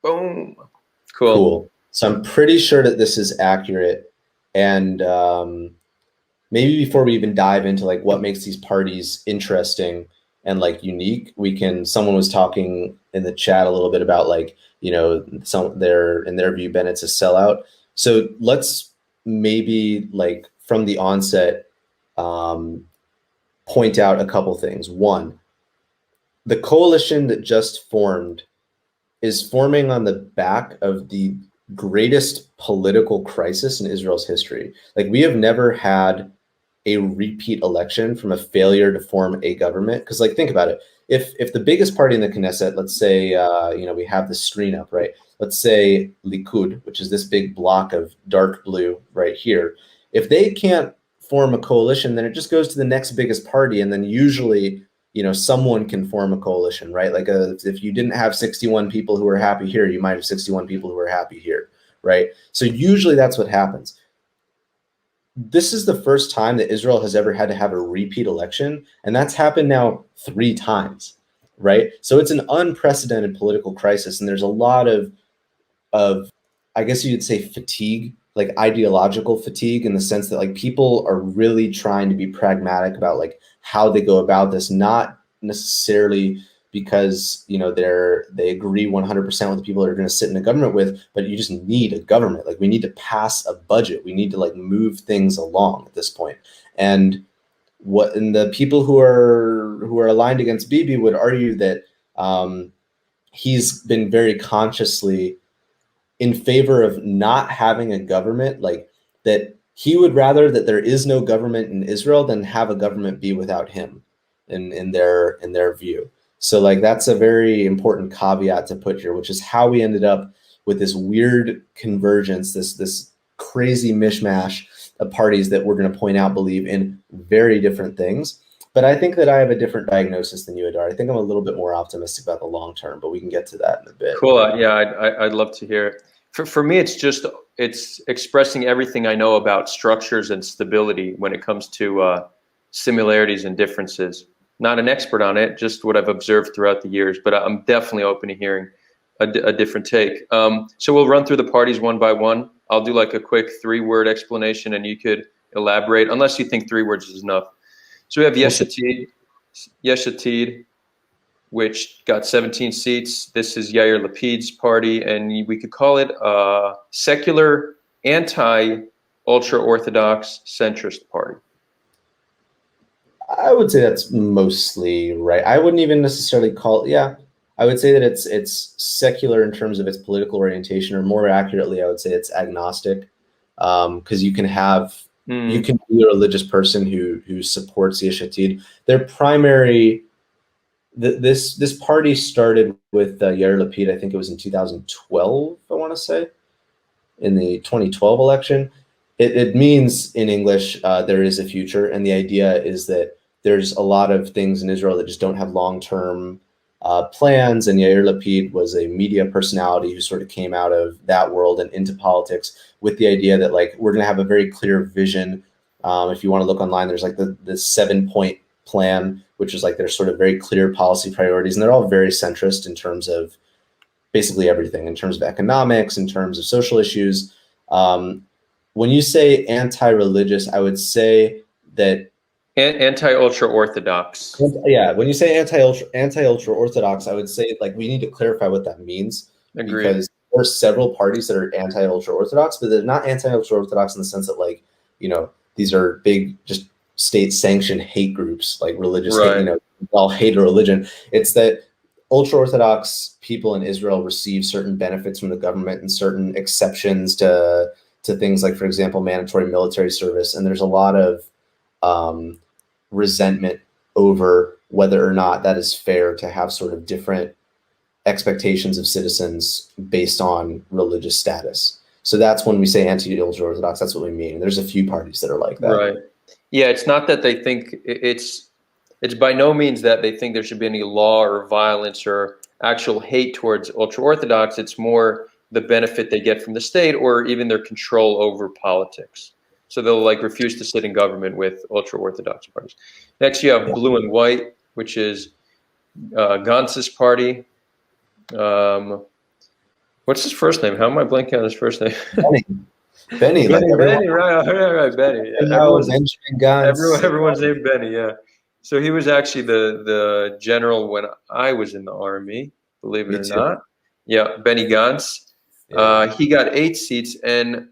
Boom. Cool. Cool. So I'm pretty sure that this is accurate. And maybe before we even dive into like what makes these parties interesting and like unique, someone was talking in the chat a little bit about like, in their view, Bennett's a sellout. So let's maybe like from the onset, um, point out a couple things. One, the coalition that just formed is forming on the back of the greatest political crisis in Israel's history. Like we have never had a repeat election from a failure to form a government. Because like think about it, if the biggest party in the Knesset, let's say we have the screen up, right? Let's say Likud, which is this big block of dark blue right here. If they can't form a coalition, then it just goes to the next biggest party, and then usually someone can form a coalition, right? Like if you didn't have 61 people who were happy here, you might have 61 people who were happy here, right? So usually that's what happens. This is the first time that Israel has ever had to have a repeat election, and that's happened now 3 times, right? So it's an unprecedented political crisis, and there's a lot of I guess you'd say fatigue, like ideological fatigue, in the sense that like people are really trying to be pragmatic about like how they go about this, not necessarily because they agree 100% with the people that are going to sit in a government with, but you just need a government. Like we need to pass a budget, we need to like move things along at this point. And the people who are aligned against Bibi would argue that he's been very consciously in favor of not having a government, like that he would rather that there is no government in Israel than have a government be without him in their view. So like that's a very important caveat to put here, which is how we ended up with this weird convergence, this crazy mishmash of parties that we're going to point out believe in very different things. But I think that I have a different diagnosis than you, Adar. I think I'm a little bit more optimistic about the long term, but we can get to that in a bit. Cool. Yeah, I'd love to hear it. For me, it's expressing everything I know about structures and stability when it comes to similarities and differences. Not an expert on it, just what I've observed throughout the years, but I'm definitely open to hearing a different take. So we'll run through the parties one by one. I'll do like a quick 3-word explanation, and you could elaborate, unless you think 3 words is enough. So we have Yesh Atid, which got 17 seats. This is Yair Lapid's party, and we could call it a secular, anti-ultra-Orthodox centrist party. I would say that's mostly right. I wouldn't even necessarily call it, I would say that it's secular in terms of its political orientation, or more accurately, I would say it's agnostic, because you can be a religious person who supports Yesh Atid. Their primary this party started with Yair Lapid. I think it was in 2012. I want to say in the 2012 election. It means in English there is a future, and the idea is that there's a lot of things in Israel that just don't have long-term plans. And Yair Lapid was a media personality who sort of came out of that world and into politics with the idea that like we're going to have a very clear vision. If you want to look online, there's like the 7-point plan, which is like their sort of very clear policy priorities, and they're all very centrist in terms of basically everything, in terms of economics, in terms of social issues. When you say anti-religious, I would say that anti-ultra-Orthodox. Yeah, when you say anti-ultra-Orthodox, I would say like we need to clarify what that means. Agreed. Because there are several parties that are anti-ultra-Orthodox, but they're not anti-ultra-Orthodox in the sense that like, these are big just state-sanctioned hate groups, like religious, right. All hate a religion. It's that ultra-Orthodox people in Israel receive certain benefits from the government and certain exceptions to things like, for example, mandatory military service. And there's a lot of resentment over whether or not that is fair to have sort of different expectations of citizens based on religious status. So that's when we say anti-ultra-Orthodox, that's what we mean. There's a few parties that are like that. Right. Yeah, it's not that they think it's by no means that they think there should be any law or violence or actual hate towards ultra-Orthodox. It's more the benefit they get from the state or even their control over politics. So they'll like refuse to sit in government with ultra-Orthodox parties. Next, you have Blue and White, which is Gantz's party. What's his first name? How am I blanking on his first name? Benny, Benny, like Benny, right, Benny. Yeah, now Benjamin Gantz. everyone's named Benny. Yeah. So he was actually the general when I was in the army. Believe it Me or too. not. Yeah, Benny Gantz. Yeah. He got 8 seats, and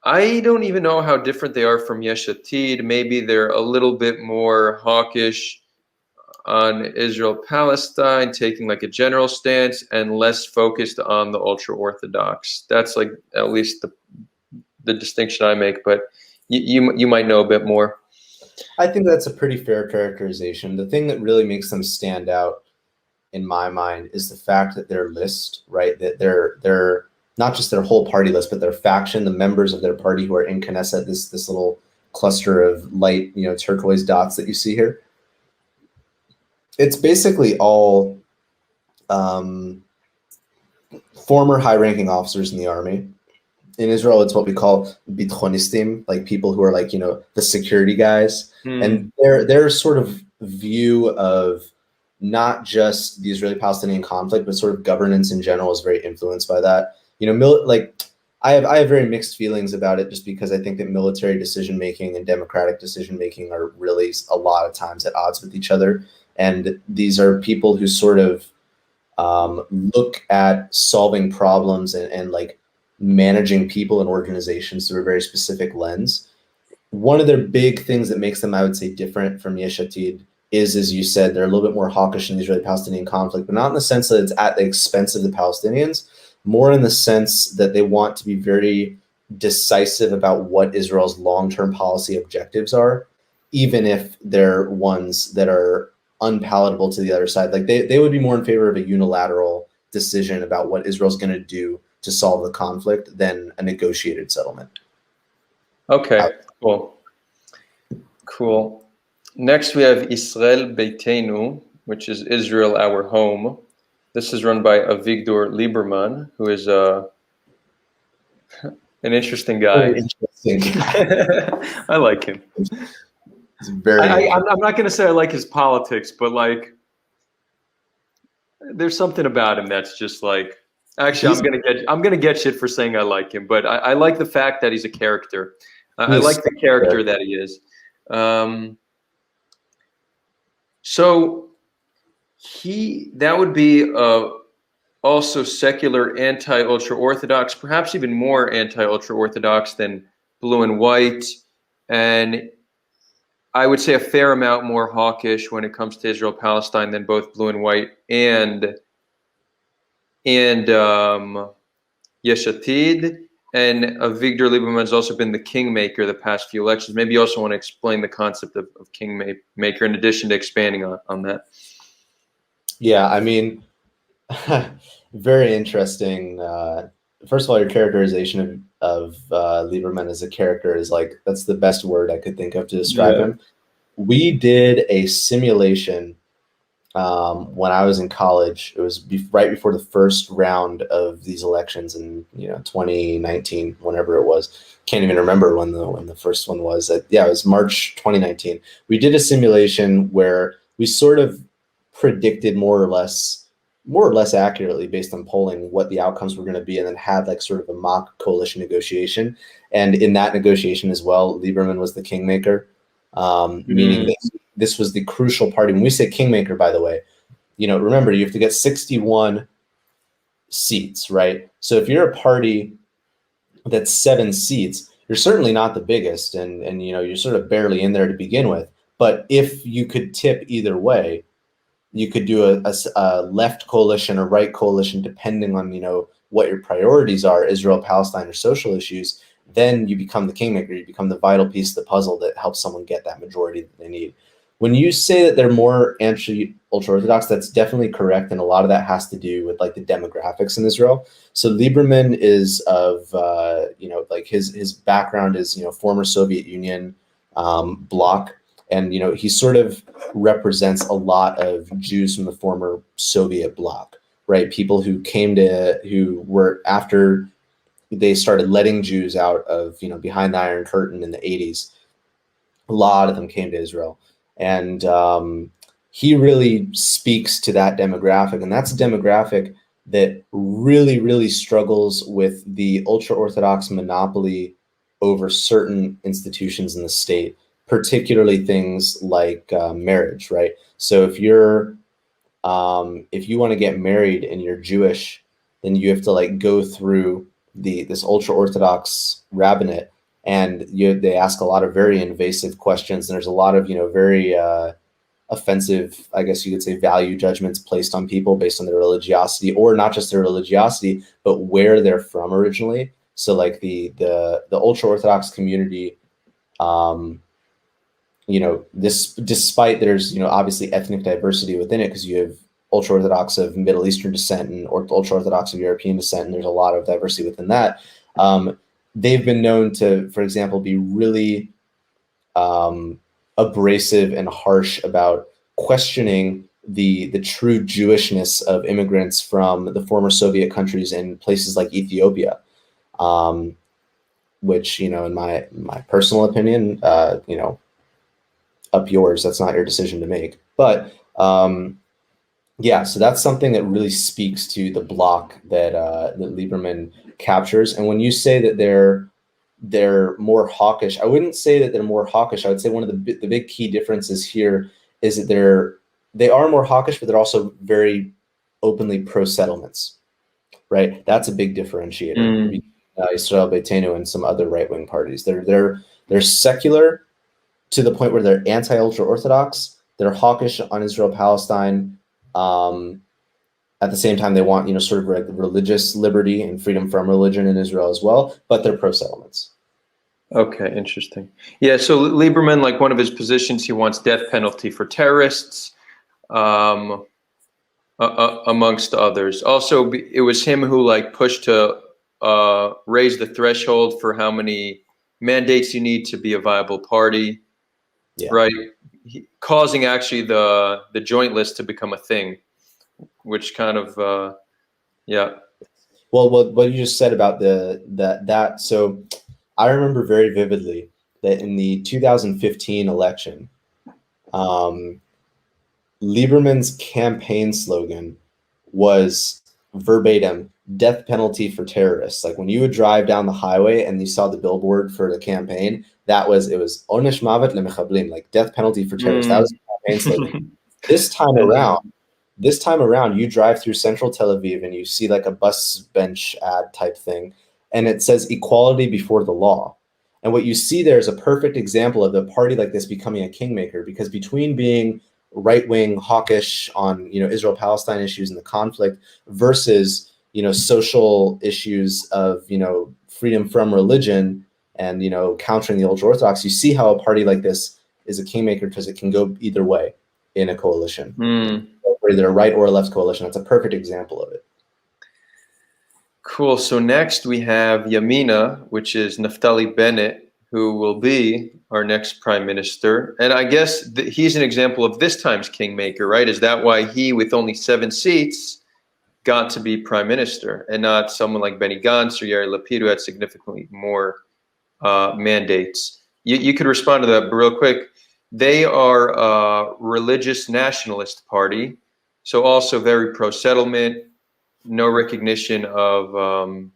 I don't even know how different they are from Yesh Atid. Maybe they're a little bit more hawkish on Israel-Palestine, taking like a general stance, and less focused on the ultra-Orthodox. That's like at least the distinction I make, but you might know a bit more. I think that's a pretty fair characterization. The thing that really makes them stand out in my mind is the fact that their list, right, that they're not just their whole party list, but their faction, the members of their party who are in Knesset, this little cluster of light, turquoise dots that you see here. It's basically all former high-ranking officers in the army. In Israel, it's what we call bitchonistim, like people who are like, the security guys. And their sort of view of not just the Israeli-Palestinian conflict, but sort of governance in general is very influenced by that. I have very mixed feelings about it, just because I think that military decision-making and democratic decision-making are really a lot of times at odds with each other. And these are people who sort of look at solving problems and like managing people and organizations through a very specific lens. One of their big things that makes them, I would say, different from Yesh Atid is, as you said, they're a little bit more hawkish in the Israeli-Palestinian conflict, but not in the sense that it's at the expense of the Palestinians, more in the sense that they want to be very decisive about what Israel's long-term policy objectives are, even if they're ones that are unpalatable to the other side. Like they would be more in favor of a unilateral decision about what Israel's going to do to solve the conflict than a negotiated settlement. Okay, cool. Next, we have Israel Beitenu, which is Israel Our Home. This is run by Avigdor Lieberman, who is an interesting guy. Very interesting guy. I like him. It's very. I'm not going to say I like his politics, but like, there's something about him that's just like. Actually, I'm gonna get shit for saying I like him, but I like the fact that he's a character. I like the character that he is. So that would be also secular anti-ultra-Orthodox, perhaps even more anti-ultra-Orthodox than Blue and White, and I would say a fair amount more hawkish when it comes to Israel-Palestine than both Blue and White and Yesh Atid. And Avigdor Lieberman has also been the kingmaker the past few elections. Maybe you also want to explain the concept of kingmaker in addition to expanding on that. Yeah, I mean, very interesting. First of all, your characterization of Lieberman as a character is like, that's the best word I could think of to describe him. We did a simulation when I was in college. It was right before the first round of these elections in 2019, whenever it was. Can't even remember when the first one was. It was March 2019. We did a simulation where we sort of predicted more or less accurately based on polling what the outcomes were going to be, and then had like sort of a mock coalition negotiation. And in that negotiation as well, Lieberman was the kingmaker, meaning that this was the crucial party. When we say kingmaker, by the way, remember, you have to get 61 seats, right? So if you're a party that's 7 seats, you're certainly not the biggest, and you're sort of barely in there to begin with. But if you could tip either way, you could do a left coalition or right coalition, depending on what your priorities are, Israel, Palestine, or social issues. Then you become the kingmaker. You become the vital piece of the puzzle that helps someone get that majority that they need. When you say that they're more ultra-Orthodox, that's definitely correct, and a lot of that has to do with like the demographics in Israel. So Lieberman is of like his background is former Soviet Union bloc, and he sort of represents a lot of Jews from the former Soviet bloc, right? People who who were, after they started letting Jews out of behind the Iron Curtain in the 80s, a lot of them came to Israel. And he really speaks to that demographic, and that's a demographic that really, really struggles with the ultra-Orthodox monopoly over certain institutions in the state, particularly things like marriage, right? So if you want to get married and you're Jewish, then you have to like go through this ultra-Orthodox rabbinate, and they ask a lot of very invasive questions, and there's a lot of very offensive, I guess you could say, value judgments placed on people based on their religiosity, or not just their religiosity, but where they're from originally. So like the ultra-Orthodox community, despite there's obviously ethnic diversity within it, because you have ultra-Orthodox of Middle Eastern descent and ultra-Orthodox of European descent, and there's a lot of diversity within that. They've been known to, for example, be really abrasive and harsh about questioning the true Jewishness of immigrants from the former Soviet countries and places like Ethiopia, which in my personal opinion, up yours. That's not your decision to make. But yeah, so that's something that really speaks to the block that Lieberman captures. And when you say that they're more hawkish, I wouldn't say that they're more hawkish. I would say one of the big key differences here is that they are more hawkish, but they're also very openly pro-settlements, right? That's a big differentiator between Israel Beitenu and some other right-wing parties. They're secular to the point where they're anti-ultra-Orthodox. They're hawkish on Israel-Palestine. At the same time, they want sort of religious liberty and freedom from religion in Israel as well, but they're pro-settlements. Okay, interesting. Yeah, so Lieberman, like one of his positions, he wants death penalty for terrorists, amongst others. Also, it was him who like pushed to raise the threshold for how many mandates you need to be a viable party, right? Causing actually the joint list to become a thing, which kind of yeah. Well, what you just said about that. So I remember very vividly that in the 2015 election, Lieberman's campaign slogan was verbatim "death penalty for terrorists." Like when you would drive down the highway and you saw the billboard for the campaign, it was "Onesh Mavet leMechablim," like death penalty for terrorists. That was the campaign slogan. This time around, you drive through central Tel Aviv and you see like a bus bench ad type thing, and it says equality before the law. And what you see there is a perfect example of a party like this becoming a kingmaker, because between being right-wing hawkish on Israel-Palestine issues and the conflict versus social issues of freedom from religion and countering the ultra-Orthodox, you see how a party like this is a kingmaker because it can go either way in a coalition. Either a right or a left coalition. That's a perfect example of it. Cool. So next we have Yamina, which is Naftali Bennett, who will be our next prime minister. And I guess he's an example of this time's kingmaker, right? Is that why he, with only 7 seats, got to be prime minister, and not someone like Benny Gantz or Yair Lapid, who had significantly more mandates? You could respond to that, but real quick. They are a religious nationalist party, so also very pro-settlement, no recognition of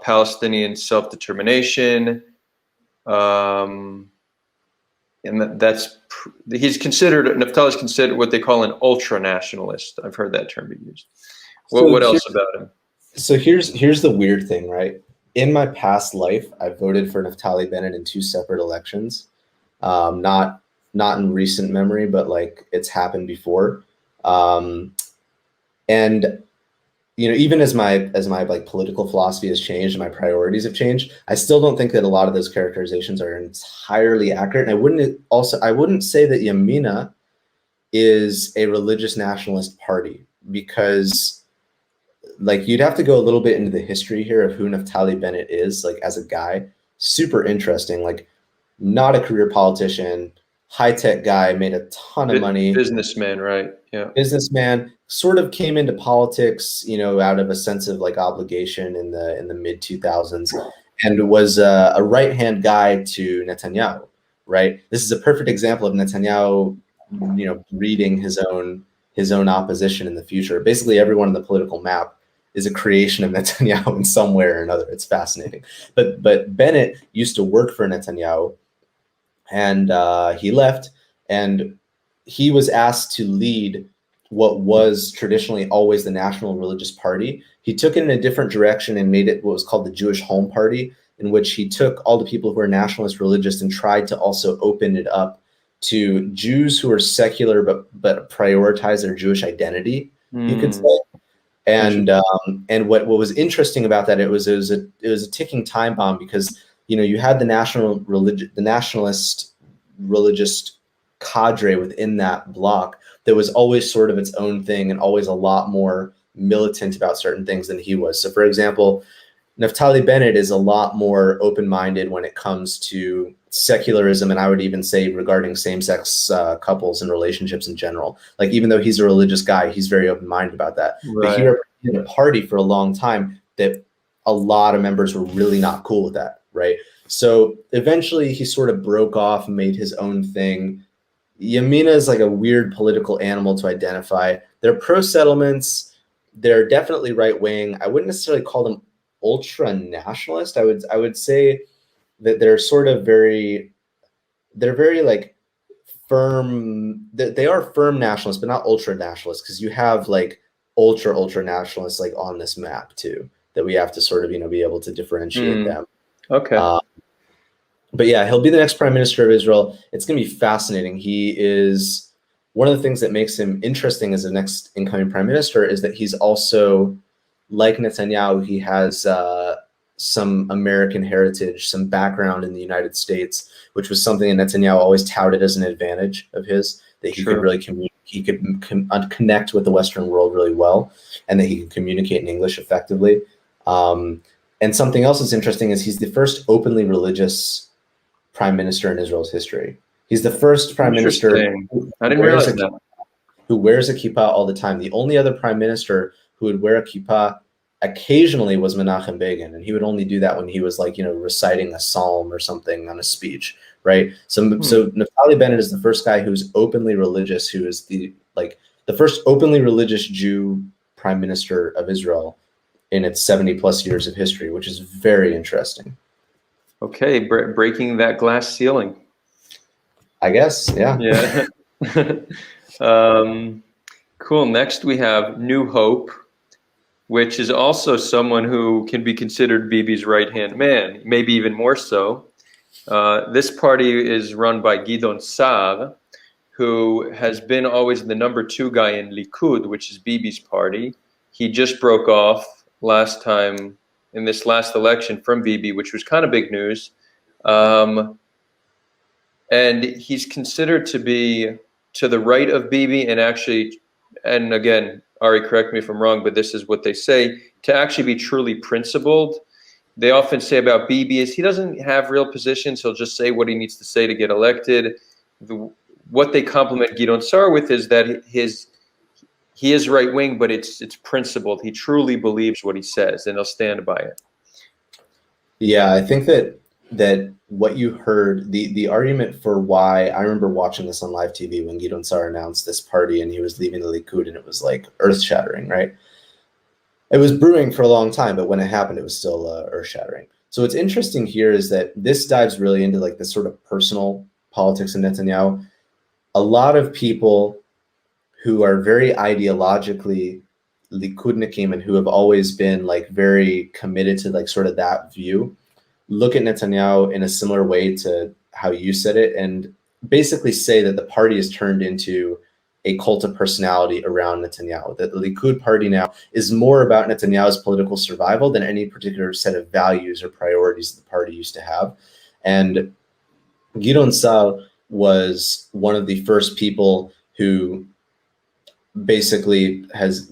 Palestinian self-determination, and he's considered, Naftali's considered what they call an ultra-nationalist. I've heard that term be used. What else about him? So here's the weird thing, right? In my past life, I voted for Naftali Bennett in 2 separate elections. Not in recent memory, but like it's happened before. And even as my like political philosophy has changed and my priorities have changed, I still don't think that a lot of those characterizations are entirely accurate. And I wouldn't say that Yamina is a religious nationalist party, because like you'd have to go a little bit into the history here of who Naftali Bennett is, like as a guy. Super interesting, like not a career politician, high-tech guy, made a ton of money. Businessman, right? Yeah. Businessman, sort of came into politics, out of a sense of like obligation in the mid 2000s, and was a right-hand guy to Netanyahu, right? This is a perfect example of Netanyahu, reading his own his own opposition in the future. Basically, everyone in the political map is a creation of Netanyahu in some way or another. It's fascinating. But Bennett used to work for Netanyahu, and he left, and he was asked to lead what was traditionally always the National Religious Party. He took it in a different direction and made it what was called the Jewish Home Party, in which he took all the people who were nationalist religious and tried to also open it up to Jews who are secular but prioritize their Jewish identity, you could say. And what was interesting about that, it was a ticking time bomb, because you had the nationalist religious cadre within that bloc that was always sort of its own thing and always a lot more militant about certain things than he was. So, for example, Naftali Bennett is a lot more open-minded when it comes to secularism, and I would even say regarding same-sex couples and relationships in general. Like, even though he's a religious guy, he's very open-minded about that. Right. But he represented a party for a long time that a lot of members were really not cool with that, right? So eventually he sort of broke off and made his own thing. Yamina is like a weird political animal to identify. They're pro-settlements. They're definitely right-wing. I wouldn't necessarily call them ultra-nationalist. I would say that they're sort of very like firm. They are firm nationalists, but not ultra-nationalists, because you have like ultra-nationalists like on this map too, that we have to sort of be able to differentiate them. Okay. But yeah, he'll be the next prime minister of Israel. It's going to be fascinating. He is one of the things that makes him interesting as the next incoming prime minister is that he's also, like Netanyahu, he has some American heritage, some background in the United States, which was something that Netanyahu always touted as an advantage of his, that he could really connect with the Western world really well, and that he could communicate in English effectively. And something else that's interesting is he's the first openly religious prime minister in Israel's history. He's the first prime minister I didn't realize that. Who wears a kippah all the time. The only other prime minister who would wear a kippah occasionally was Menachem Begin, and he would only do that when he was like, reciting a psalm or something on a speech, right? So Naftali Bennett is the first guy who's openly religious, who is the first openly religious Jew prime minister of Israel in its 70 plus years of history, which is very interesting. Okay, breaking that glass ceiling. I guess, yeah. Yeah. Cool. Next, we have New Hope, which is also someone who can be considered Bibi's right-hand man, maybe even more so. This party is run by Gideon Sa'ar, who has been always the number 2 guy in Likud, which is Bibi's party. He just broke off last time in this last election from Bibi, which was kind of big news. And he's considered to be to the right of Bibi, and actually, and again, Ari, correct me if I'm wrong, but this is what they say, to actually be truly principled. They often say about Bibi is he doesn't have real positions. He'll just say what he needs to say to get elected. What they compliment Gideon Sa'ar with is that he is right wing, but it's principled. He truly believes what he says, and he'll stand by it. Yeah, I think that what you heard, the argument for why, I remember watching this on live TV when Gideon Sa'ar announced this party and he was leaving the Likud, and it was like earth shattering, right? It was brewing for a long time, but when it happened, it was still earth shattering. So what's interesting here is that this dives really into like this sort of personal politics of Netanyahu. A lot of people who are very ideologically Likudnikim and who have always been like very committed to like sort of that view, look at Netanyahu in a similar way to how you said it, and basically say that the party has turned into a cult of personality around Netanyahu. That the Likud party now is more about Netanyahu's political survival than any particular set of values or priorities the party used to have. And Gideon Sa'ar was one of the first people who basically has,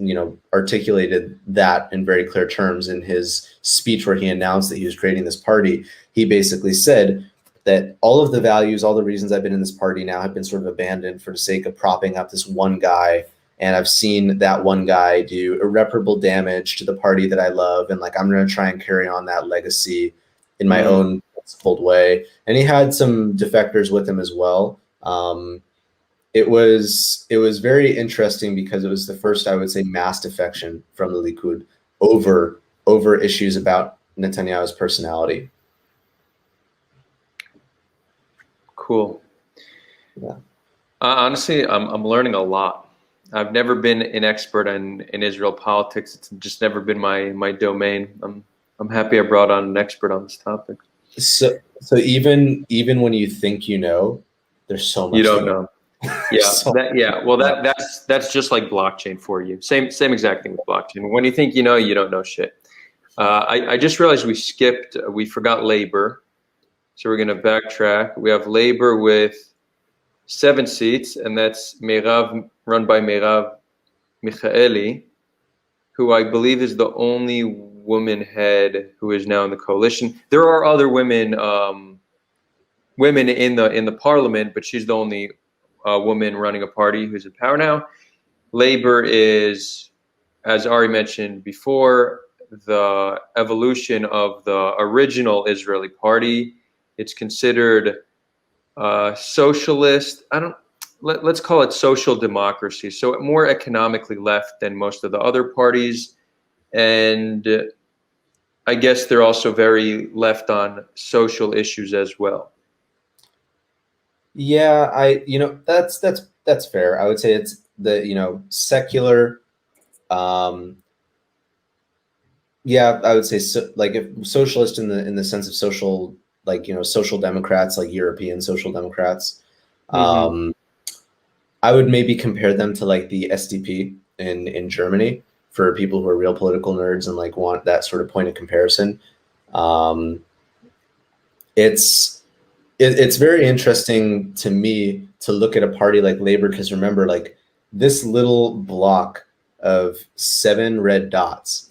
articulated that in very clear terms in his speech where he announced that he was creating this party. He basically said that all of the values, all the reasons I've been in this party now have been sort of abandoned for the sake of propping up this one guy. And I've seen that one guy do irreparable damage to the party that I love. And like, I'm going to try and carry on that legacy in my own principled way. And he had some defectors with him as well. it was very interesting because it was the first, I would say, mass defection from the Likud over issues about Netanyahu's personality. Cool. Yeah. Honestly, I'm learning a lot. I've never been an expert in Israel politics. It's just never been my domain. I'm happy I brought on an expert on this topic. So even when you think you know, there's so much You don't to know. Yeah, so well that's just like blockchain for you. Same exact thing with blockchain. When you think you know, you don't know shit. I just realized we forgot labor, so we're gonna backtrack. We have labor with 7 seats, and that's Meirav, run by Meirav Michaeli, who I believe is the only woman head who is now in the coalition. There are other women in the parliament, but she's the only woman running a party who's in power now. Labor is, as Ari mentioned before, the evolution of the original Israeli party. It's considered socialist. Let's call it social democracy. So more economically left than most of the other parties, and I guess they're also very left on social issues as well. Yeah, that's fair. I would say it's the, secular. Um, yeah, I would say like if socialist in the sense of social, like social democrats, like European social democrats. Mm-hmm. Um, I would maybe compare them to like the SDP in Germany for people who are real political nerds and like want that sort of point of comparison. Um, it's it's very interesting to me to look at a party like Labor, because remember, like, this little block of 7 red dots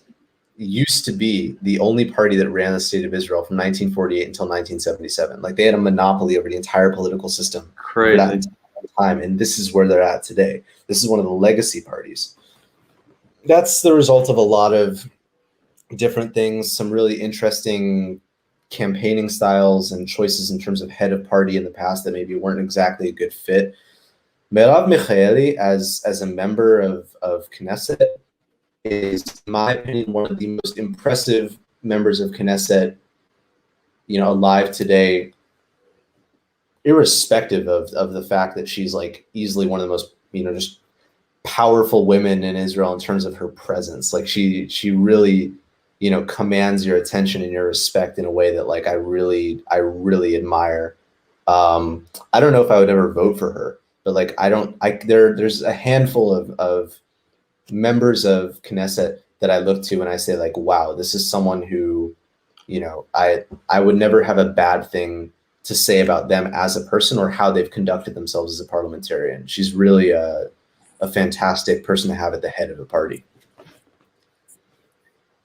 used to be the only party that ran the state of Israel from 1948 until 1977. Like, they had a monopoly over the entire political system for that Crazy. entire time, and this is where they're at today. This is one of the legacy parties. That's the result of a lot of different things, some really interesting campaigning styles and choices in terms of head of party in the past that maybe weren't exactly a good fit. Merav Michaeli, as a member of Knesset, is, in my opinion, one of the most impressive members of Knesset, alive today, irrespective of the fact that she's like easily one of the most, just powerful women in Israel in terms of her presence. Like, she really, commands your attention and your respect in a way that, like, I really admire. I don't know if I would ever vote for her, but like, there's a handful of members of Knesset that I look to and I say, like, wow, this is someone who, I would never have a bad thing to say about them as a person or how they've conducted themselves as a parliamentarian. She's really a fantastic person to have at the head of a party.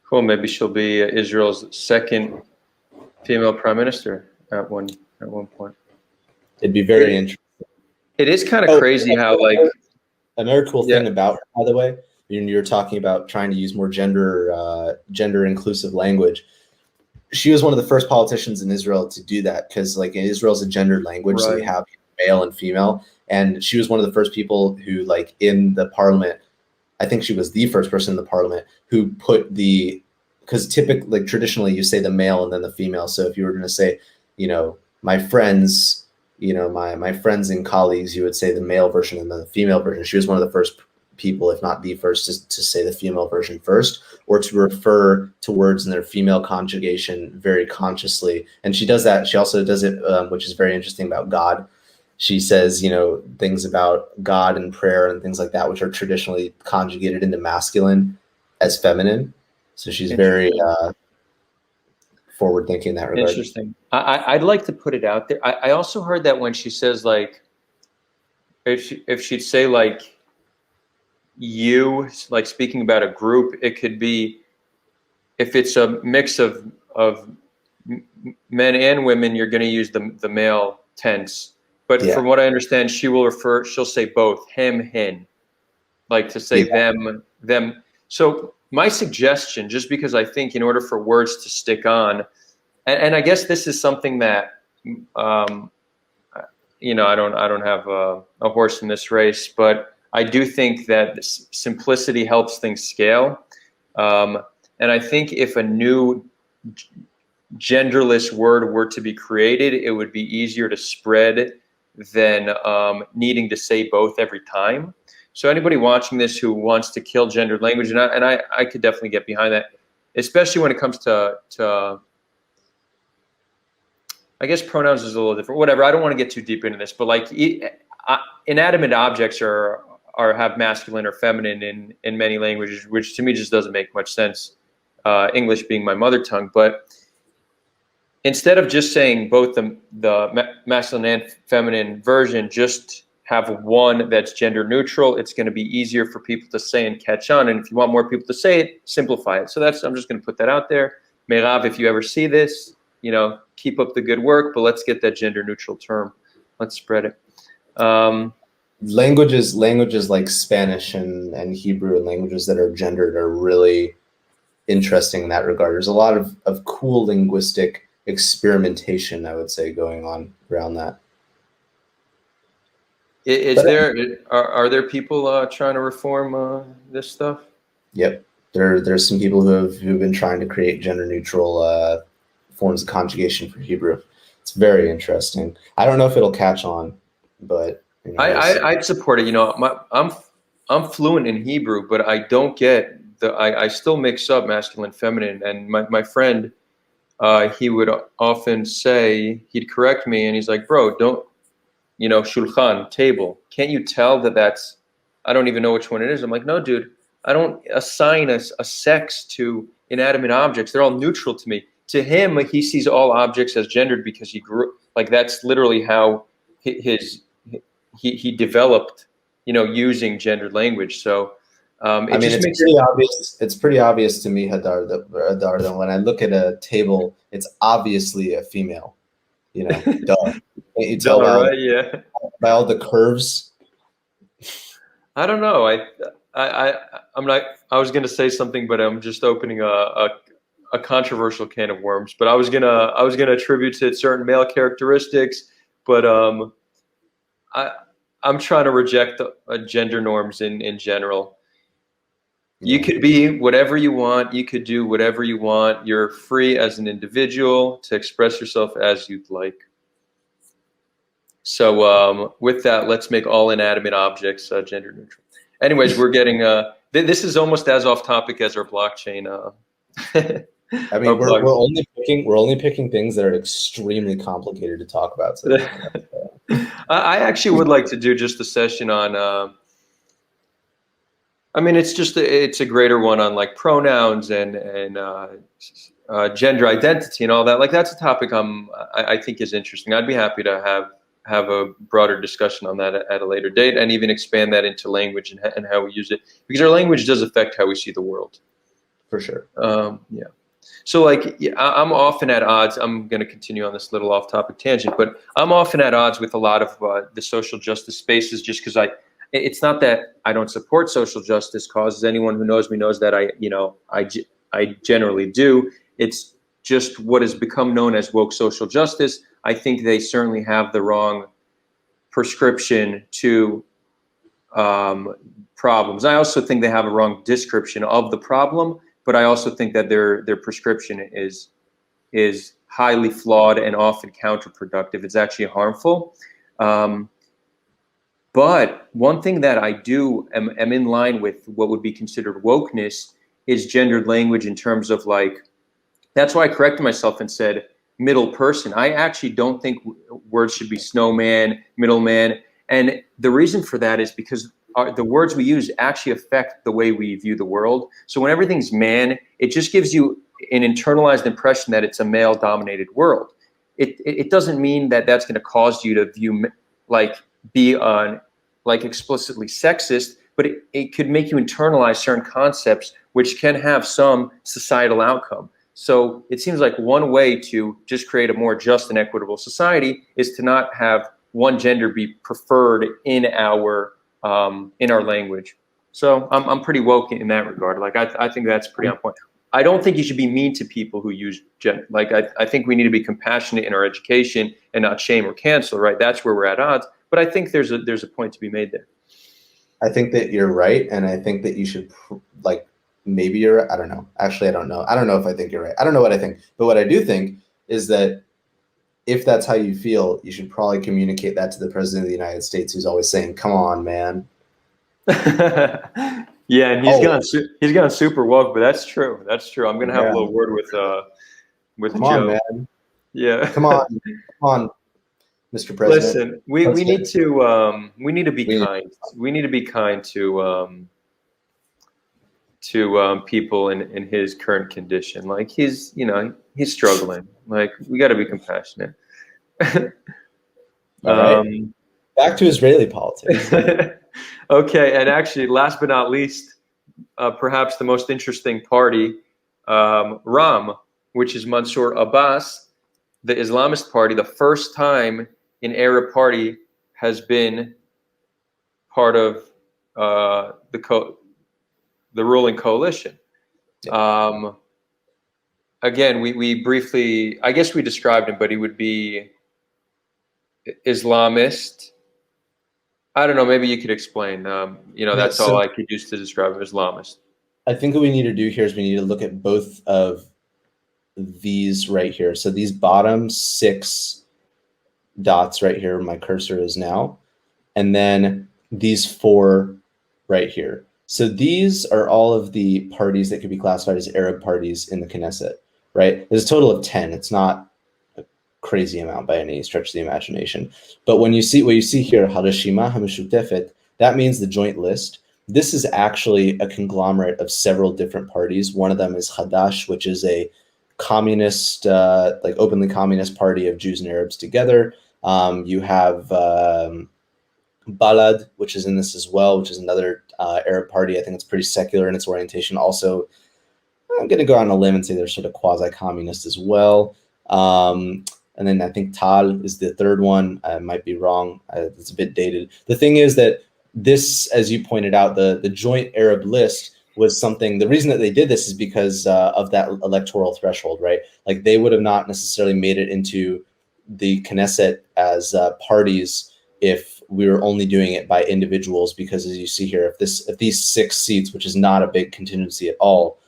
Cool. Maybe she'll be Israel's second female prime minister at one point. It'd be very interesting. It is kind of crazy how, like, another cool thing about her, by the way, you're talking about trying to use more gender inclusive language. She was one of the first politicians in Israel to do that, because, like, Israel's a gendered language, so we have male and female. And she was one of the first people who, like, in the parliament, I think she was the first person in the parliament who put because typically, like, traditionally, you say the male and then the female. So if you were going to say, my friends, my friends and colleagues, you would say the male version and then the female version. She was one of the first people, if not the first, to say the female version first, or to refer to words in their female conjugation very consciously. And she does that. She also does it, which is very interesting, about God. She says, things about God and prayer and things like that, which are traditionally conjugated into masculine as feminine. So she's very forward thinking in that regard. Interesting. I'd like to put it out there. I also heard that when she says, like, if she'd say, like, you, like, speaking about a group, it could be, if it's a mix of men and women, you're going to use the male tense. But from what I understand, she'll say both, him, hin, like, to say them. So my suggestion, just because I think in order for words to stick on, and I guess this is something that, I don't have a horse in this race, but I do think that simplicity helps things scale. And I think if a new genderless word were to be created, it would be easier to spread than needing to say both every time. So anybody watching this who wants to kill gendered language, and I could definitely get behind that, especially when it comes to I guess pronouns is a little different. Whatever. I don't want to get too deep into this, but like inanimate objects are have masculine or feminine in many languages, which to me just doesn't make much sense. English being my mother tongue, but instead of just saying both the masculine and feminine version, just have one that's gender neutral. It's going to be easier for people to say and catch on. And if you want more people to say it, simplify it. So I'm just going to put that out there. Meirav, if you ever see this, keep up the good work, but let's get that gender neutral term. Let's spread it. Languages like Spanish and Hebrew and languages that are gendered are really interesting in that regard. There's a lot of cool linguistic experimentation, I would say, going on around that. Are there people trying to reform this stuff? Yep, there's some people who've been trying to create gender neutral forms of conjugation for Hebrew. It's very interesting. I don't know if it'll catch on, but I'd support it. I'm fluent in Hebrew, but I don't get I still mix up masculine, feminine, and my friend, he would often say, he'd correct me, and he's like, bro, don't, shulchan, table. Can't you tell that's, I don't even know which one it is. I'm like, no, dude, I don't assign a sex to inanimate objects. They're all neutral to me. To him, he sees all objects as gendered because he grew, like that's literally how he developed, using gendered language. So, it's pretty obvious. It's pretty obvious to me, Adar, that when I look at a table, it's obviously a female. Duh. You tell right? by all the curves. I don't know. I'm not. I was gonna say something, but I'm just opening a controversial can of worms. But I was gonna attribute to certain male characteristics, but I'm trying to reject the gender norms in general. You could be whatever you want. You could do whatever you want. You're free as an individual to express yourself as you'd like. So with that, let's make all inanimate objects gender neutral. Anyways, we're getting this is almost as off topic as our blockchain. I mean, we're only picking things that are extremely complicated to talk about. So. I actually would like to do just a session on. It's a greater one on like pronouns and gender identity and all that. Like that's a topic I think is interesting. I'd be happy to have a broader discussion on that at a later date, and even expand that into language and how we use it, because our language does affect how we see the world. For sure. Yeah. So I'm often at odds. I'm going to continue on this little off-topic tangent, but I'm often at odds with a lot of the social justice spaces, just because it's not that I don't support social justice causes. Anyone who knows me knows that I generally do. It's just what has become known as woke social justice. I think they certainly have the wrong prescription to problems. I also think they have a wrong description of the problem, but I also think that their prescription is highly flawed and often counterproductive. It's actually harmful. But one thing that I am in line with what would be considered wokeness is gendered language, in terms of that's why I corrected myself and said middle person. I actually don't think words should be snowman, middleman. And the reason for that is because the words we use actually affect the way we view the world. So when everything's man, it just gives you an internalized impression that it's a male-dominated world. It doesn't mean that that's going to cause you to view be explicitly sexist, but it could make you internalize certain concepts which can have some societal outcome. So it seems like one way to just create a more just and equitable society is to not have one gender be preferred in our language. So I'm pretty woke in that regard. I think that's pretty on point. I don't think you should be mean to people who use like I think we need to be compassionate in our education and not shame or cancel, right? That's where we're at odds. But I think there's a point to be made there. I think that you're right, and I think that you should like maybe you're. I don't know. Actually, I don't know. I don't know if I think you're right. I don't know what I think, but what I do think is that if that's how you feel, you should probably communicate that to the president of the United States, who's always saying, "Come on, man." Yeah, and he's gone super woke, but that's true. That's true. I'm gonna have a little word with Come Joe. on, man. Yeah. Come on, Mr. President. Listen, we need to be kind. We need to be kind to people in his current condition. Like he's struggling. Like we got to be compassionate. All right. Back to Israeli politics. Okay, and actually, last but not least, perhaps the most interesting party, Ram, which is Mansour Abbas, the Islamist party, the first time an Arab party has been part of the ruling coalition. Again, we briefly, I guess we described him, but he would be Islamist. I don't know. Maybe you could explain. That's all I could use to describe him, Islamist. I think what we need to do here is we need to look at both of these right here. So these bottom 6 dots right here, my cursor is now, and then these 4 right here. So these are all of the parties that could be classified as Arab parties in the Knesset, right? There's a total of 10. It's not a crazy amount by any stretch of the imagination. But when you see what you see here, Harashima Hamishutefet, that means the joint list. This is actually a conglomerate of several different parties. One of them is Hadash, which is a communist, like openly communist party of Jews and Arabs together. You have Balad, which is in this as well, which is another Arab party. I think it's pretty secular in its orientation. Also, I'm going to go on a limb and say they're sort of quasi-communist as well. And then I think Tal is the third one. I might be wrong. It's a bit dated. The thing is that this, as you pointed out, the joint Arab list was something, the reason that they did this is because of that electoral threshold, right? Like they would have not necessarily made it into the Knesset as parties if we were only doing it by individuals, because as you see here, if these 6 seats, which is not a big contingency at all,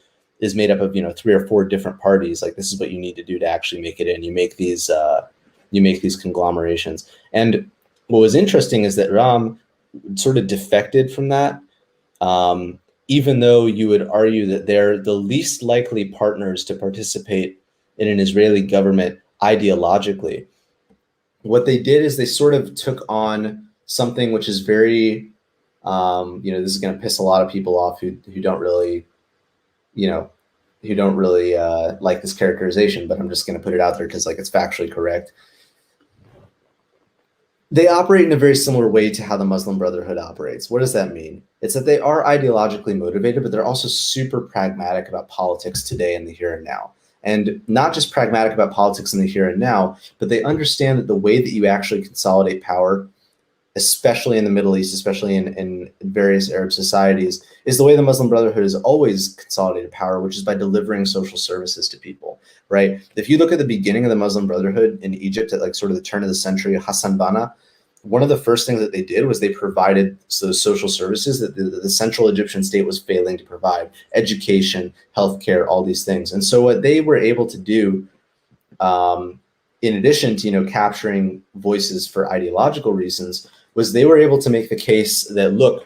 is made up of 3 or 4 different parties, like this is what you need to do to actually make it in. You make these conglomerations. And what was interesting is that Ram sort of defected from that, even though you would argue that they're the least likely partners to participate in an Israeli government ideologically. What they did is they sort of took on something which is very, this is going to piss a lot of people off who don't really, like this characterization, but I'm just going to put it out there because it's factually correct. They operate in a very similar way to how the Muslim Brotherhood operates. What does that mean? It's that they are ideologically motivated, but they're also super pragmatic about politics today in the here and now. And not just pragmatic about politics in the here and now, but they understand that the way that you actually consolidate power, especially in the Middle East, especially in various Arab societies, is the way the Muslim Brotherhood has always consolidated power, which is by delivering social services to people, right? If you look at the beginning of the Muslim Brotherhood in Egypt at sort of the turn of the century, Hassan Banna, one of the first things that they did was they provided those social services that the central Egyptian state was failing to provide: education, healthcare, all these things. And so what they were able to do, in addition to capturing voices for ideological reasons, was they were able to make the case that, look,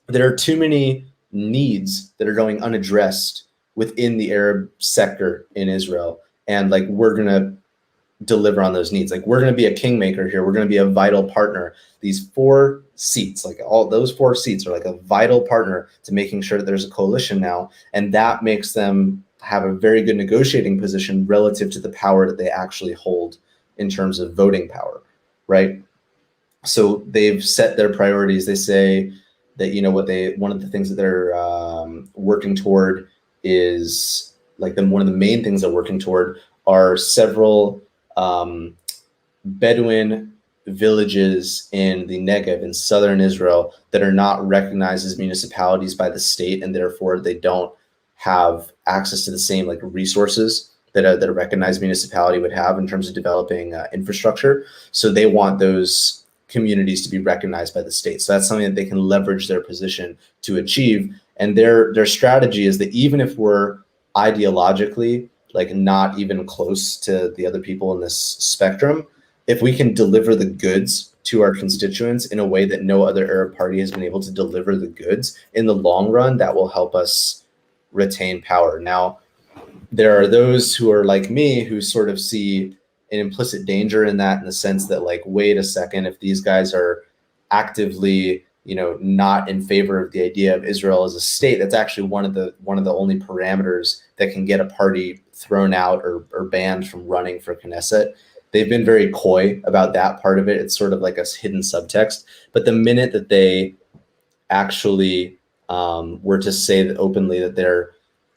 there are too many needs that are going unaddressed within the Arab sector in Israel, and we're going to deliver on those needs. We're going to be a kingmaker here. We're going to be a vital partner. These 4 seats, all those 4 seats are a vital partner to making sure that there's a coalition now, and that makes them have a very good negotiating position relative to the power that they actually hold in terms of voting power, right? So they've set their priorities. They say that one of the things that they're working toward is one of the main things they're working toward are several Bedouin villages in the Negev in southern Israel that are not recognized as municipalities by the state, and therefore they don't have access to the same like resources that a recognized municipality would have in terms of developing infrastructure. So they want those communities to be recognized by the state. So that's something that they can leverage their position to achieve. And their strategy is that even if we're ideologically like not even close to the other people in this spectrum, if we can deliver the goods to our constituents in a way that no other Arab party has been able to deliver the goods, in the long run, that will help us retain power. Now, there are those who are like me who sort of see an implicit danger in that, in the sense that, like, wait a second, if these guys are actively, not in favor of the idea of Israel as a state, that's actually one of the only parameters that can get a party thrown out or banned from running for Knesset. They've been very coy about that part of it. It's sort of like a hidden subtext. But the minute that they actually were to say that openly that they're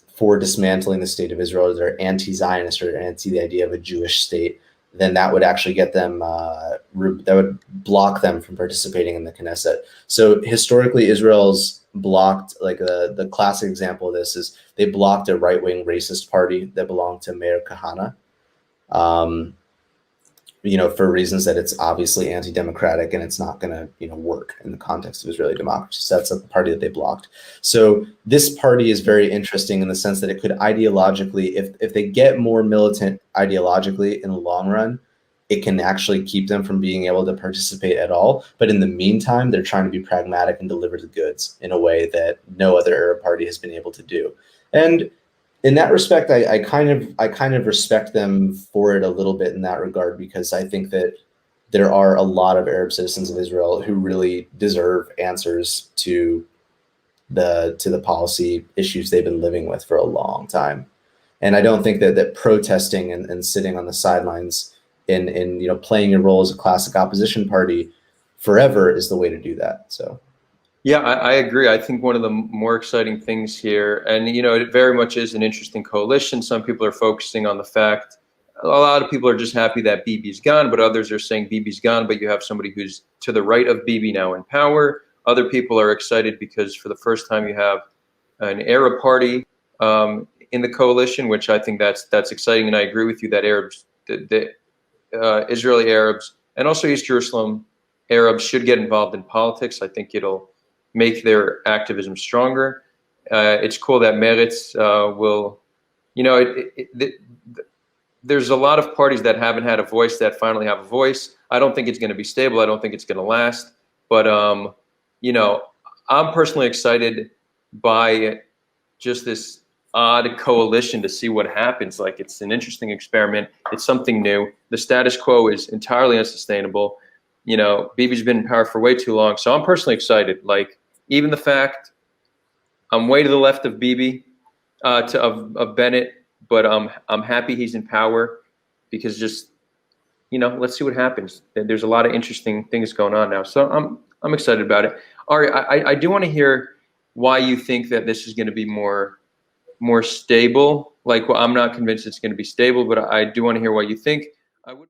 for dismantling the state of Israel, they're anti-Zionist or anti the idea of a Jewish state, then that would actually get them, that would block them from participating in the Knesset. So historically, Israel's blocked, like the classic example of this is they blocked a right-wing racist party that belonged to Meir Kahane. For reasons that it's obviously anti-democratic and it's not going to, work in the context of Israeli democracy. So that's a party that they blocked. So this party is very interesting in the sense that it could ideologically, if they get more militant ideologically in the long run, it can actually keep them from being able to participate at all. But in the meantime, they're trying to be pragmatic and deliver the goods in a way that no other Arab party has been able to do. And in that respect, I kind of respect them for it a little bit in that regard, because I think that there are a lot of Arab citizens of Israel who really deserve answers to the policy issues they've been living with for a long time. And I don't think that protesting and sitting on the sidelines in playing your role as a classic opposition party forever is the way to do that. So. Yeah, I agree. I think one of the more exciting things here, and it very much is an interesting coalition. Some people are focusing on the fact, a lot of people are just happy that Bibi's gone, but others are saying Bibi's gone, but you have somebody who's to the right of Bibi now in power. Other people are excited because for the first time you have an Arab party in the coalition, which I think that's exciting. And I agree with you that Israeli Arabs and also East Jerusalem Arabs should get involved in politics. I think it'll make their activism stronger. It's cool that Meretz will, there's a lot of parties that haven't had a voice that finally have a voice. I don't think it's going to be stable. I don't think it's going to last. But, I'm personally excited by just this odd coalition to see what happens. Like, it's an interesting experiment. It's something new. The status quo is entirely unsustainable. Bibi's been in power for way too long. So I'm personally excited. Like, even the fact I'm way to the left of Bibi, of Bennett, but I'm happy he's in power, because just, let's see what happens. There's a lot of interesting things going on now. So I'm excited about it. Ari, I do want to hear why you think that this is going to be more stable. Like, well, I'm not convinced it's going to be stable, but I do want to hear what you think. I would